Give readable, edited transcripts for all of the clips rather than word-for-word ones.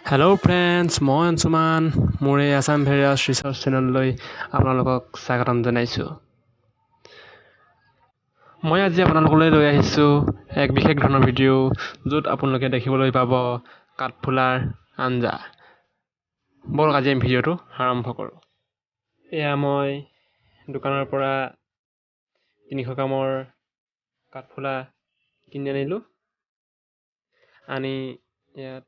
Hello' friends, মই অঞ্চুমান মোৰ এই আছাম ভেৰিয়াছ ৰিচাৰ্চ চেনেললৈ আপোনালোকক স্বাগতম জনাইছোঁ। মই আজি আপোনালোকলৈ লৈ আহিছোঁ এক বিশেষ ধৰণৰ ভিডিঅ' য'ত আপোনালোকে দেখিবলৈ পাব কাঠফুলাৰ আঞ্জা। ব'লক আজি আমি ভিডিঅ'টো আৰম্ভ কৰোঁ। এয়া মই দোকানৰ পৰা 300 গ্ৰামৰ কাঠফুলা কিনি আনিলোঁ। আনি ইয়াত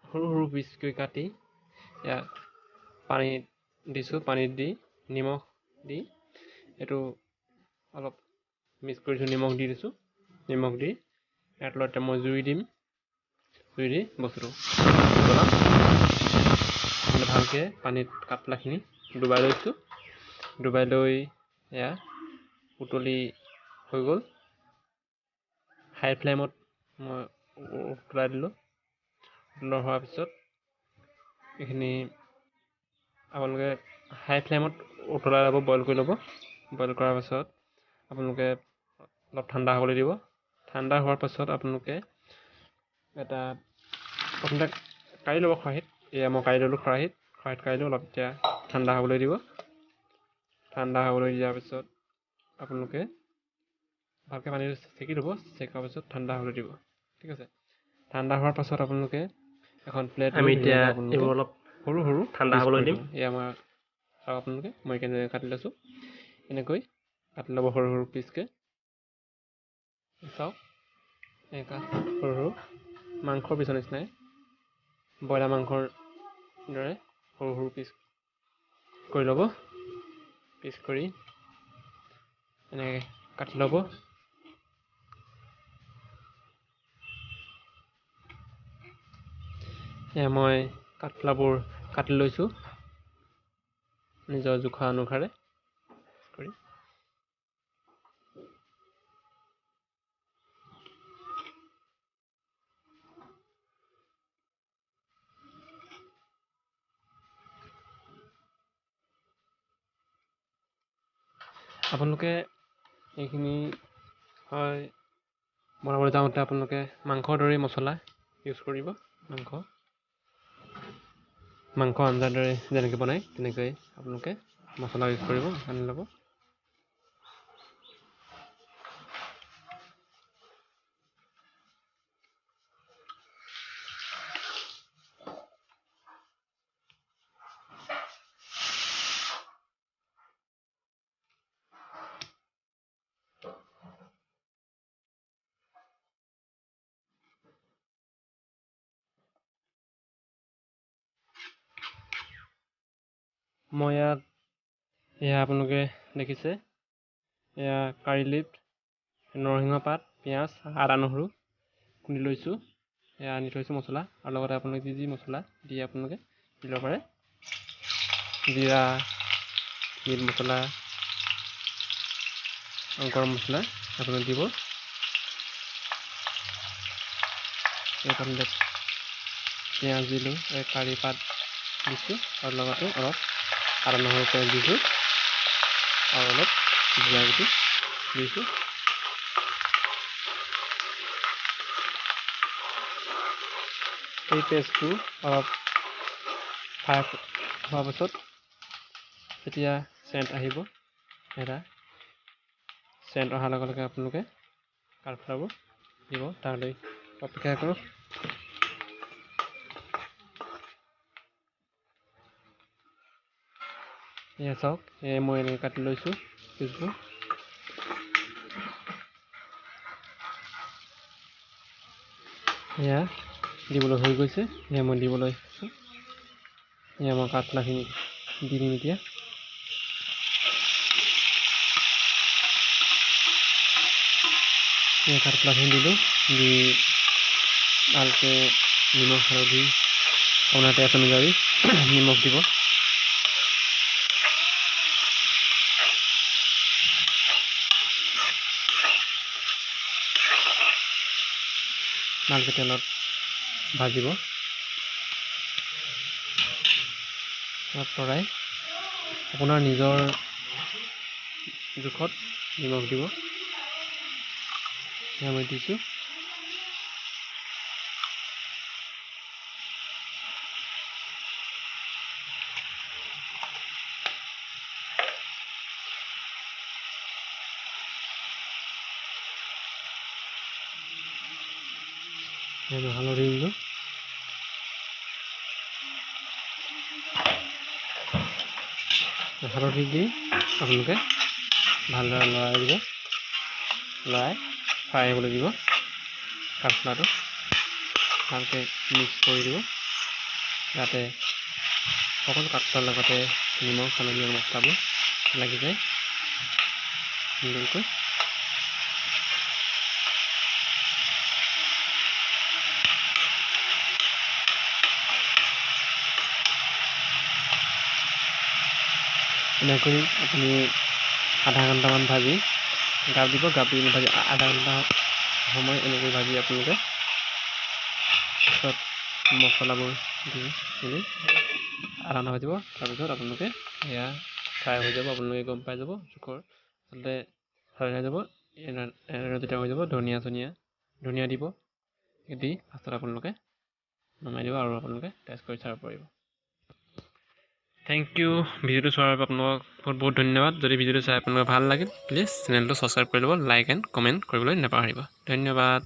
সৰু সৰু পিচকৈ কাটি ইয়াত পানীত দিছোঁ। পানীত দি নিমখ দি এইটো অলপ মিক্স কৰিছোঁ। নিমখ দি দিছোঁ। নিমখ দি ইয়াৰ তলতে মই জুই দিম। জুই দি বস্তুটো বনাম। ভালকৈ পানীত কাঠফুলাখিনি ডুবাই লৈছোঁ। ডুবাই লৈ এয়া উতলি হৈ গ'ল। হাই ফ্লেমত মই উতলাই দিলোঁ। উতলোৱা হোৱাৰ পিছত এইখিনি আপোনালোকে হাই ফ্লেমত উতলাই ল'ব, বইল কৰি ল'ব। বইল কৰাৰ পাছত আপোনালোকে অলপ ঠাণ্ডা হ'বলৈ দিব। ঠাণ্ডা হোৱাৰ পাছত আপোনালোকে এটা প্ৰথমতে কাঢ়ি ল'ব খৰাহীত। এয়া মই কাঢ়ি ল'লোঁ খৰাহীত কাঢ়ি লৈ অলপ এতিয়া ঠাণ্ডা হ'বলৈ দিব। ঠাণ্ডা হ'বলৈ দিয়াৰ পিছত আপোনালোকে ভালকৈ পানীটো চেকি ল'ব। চেকাৰ পাছত ঠাণ্ডা হ'বলৈ দিব। ঠিক আছে। ঠাণ্ডা হোৱাৰ পাছত আপোনালোকে এখন প্লেট লৈ ধুনীয়াকৈ আপোনালোকে অলপ সৰু সৰু ঠাণ্ডা হ'বলৈ দিম। এয়া মই চাওক আপোনালোকে মই কেনেকৈ কাটি লৈছোঁ। এনেকৈ কাটি ল'ব সৰু সৰু পিচকৈ। চাওক এনেকুৱা সৰু সৰু মাংসৰ পিচৰ নিচিনাই, ব্ৰইলাৰ মাংসৰ দৰে সৰু সৰু পিচ কৰি ল'ব। পিচ কৰি এনেকৈ কাটি ল'ব। এয়া মই কাঠফুলাবোৰ কাটি লৈছোঁ নিজৰ জোখা অনুসাৰে কৰি। আপোনালোকে এইখিনি হয় বনাবলৈ যাওঁতে আপোনালোকে মাংসৰ দৰেই মছলা ইউজ কৰিব। মাংস আঞ্জাৰ দৰে যেনেকৈ বনায় তেনেকৈ আপোনালোকে মছলা ইউজ কৰিব, আনি ল'ব। মই ইয়াত এয়া আপোনালোকে দেখিছে এয়া কাৰী লিভ, নৰসিংহ পাত, পিঁয়াজ, আদা নহৰু খুন্দি লৈছোঁ। এয়া আনি থৈছোঁ মছলা। আৰু লগতে আপোনালোকে যি মছলা দিয়ে আপোনালোকে দিব পাৰে। জিৰা, মিট মছলা, গৰম মছলা আপোনালোকে দিব। পিঁয়াজ দিলোঁ, কাৰী পাত দিছোঁ আৰু লগতে অলপ আদা নহৰু পেষ্ট দিছোঁ আৰু অলপ জিৰা গুটি দিছোঁ। এই পেষ্টটো অলপ ফ্ৰাই হোৱাৰ পাছত যেতিয়া চেণ্ট আহিব, এটা চেণ্ট অহাৰ লগে লগে আপোনালোকে কাঠফুলাবোৰ দিব। তাৰলৈ অপেক্ষা কৰক। এয়া চাওক, মই এনেকৈ কাটি লৈছোঁ পিচবোৰ। এয়া দিবলৈ হৈ গৈছে। এয়া মই দিবলৈ আছোঁ। এয়া মই কাঠফুলাখিনি দি দিম এতিয়া। এয়া কাঠফুলাখিনি দিলোঁ। দি ভালকৈ নিমখ হালধি আপোনাৰ টেষ্ট অনুযায়ী নিমখ দিব। ভালকৈ তেলত ভাজিব। লৰাই আপোনাৰ নিজৰ জোখত নিমখ দিব। মই দিছোঁ। হালধি দিলোঁ। হালধি দি আপোনালোকে ভালদৰে লৰাই দিব। লৰাই ফ্ৰাই হ'বলৈ দিব। কাঠফুলাটো ভালকৈ মিক্স কৰি দিব, যাতে সকলো কাঠফুলাৰ লগতে নিমখ হালধি আৰু মছলাবোৰ লাগি যায় সুন্দৰকৈ। এনেকৈ আপুনি আধা ঘণ্টামান ভাজি গাপ দিব। গাপ দি ভাজি আধা ঘণ্টা সময় এনেকৈ ভাজি আপোনালোকে পিছত মছলাবোৰ দি মেলি আধা ঘণ্টা ভাজিব। তাৰপিছত আপোনালোকে এয়া ফ্ৰাই হৈ যাব। আপোনালোকে গম পাই যাব জোখৰ আচলতে ফ্ৰাই হৈ যাব। যেতিয়া হৈ যাব ধনিয়া দিব। দি লাষ্টত আপোনালোকে নমাই দিব আৰু আপোনালোকে টেষ্ট কৰি চাব পাৰিব। Thank you. ভিডিঅ'টো চোৱাৰ বাবে আপোনালোকক বহুত বহুত ধন্যবাদ। যদি ভিডিঅ'টো চাই আপোনালোকৰ ভাল লাগিল প্লিজ চেনেলটো ছাবস্ক্ৰাইব কৰি ল'ব, লাইক এণ্ড কমেণ্ট কৰিবলৈ নাপাহৰিব। ধন্যবাদ।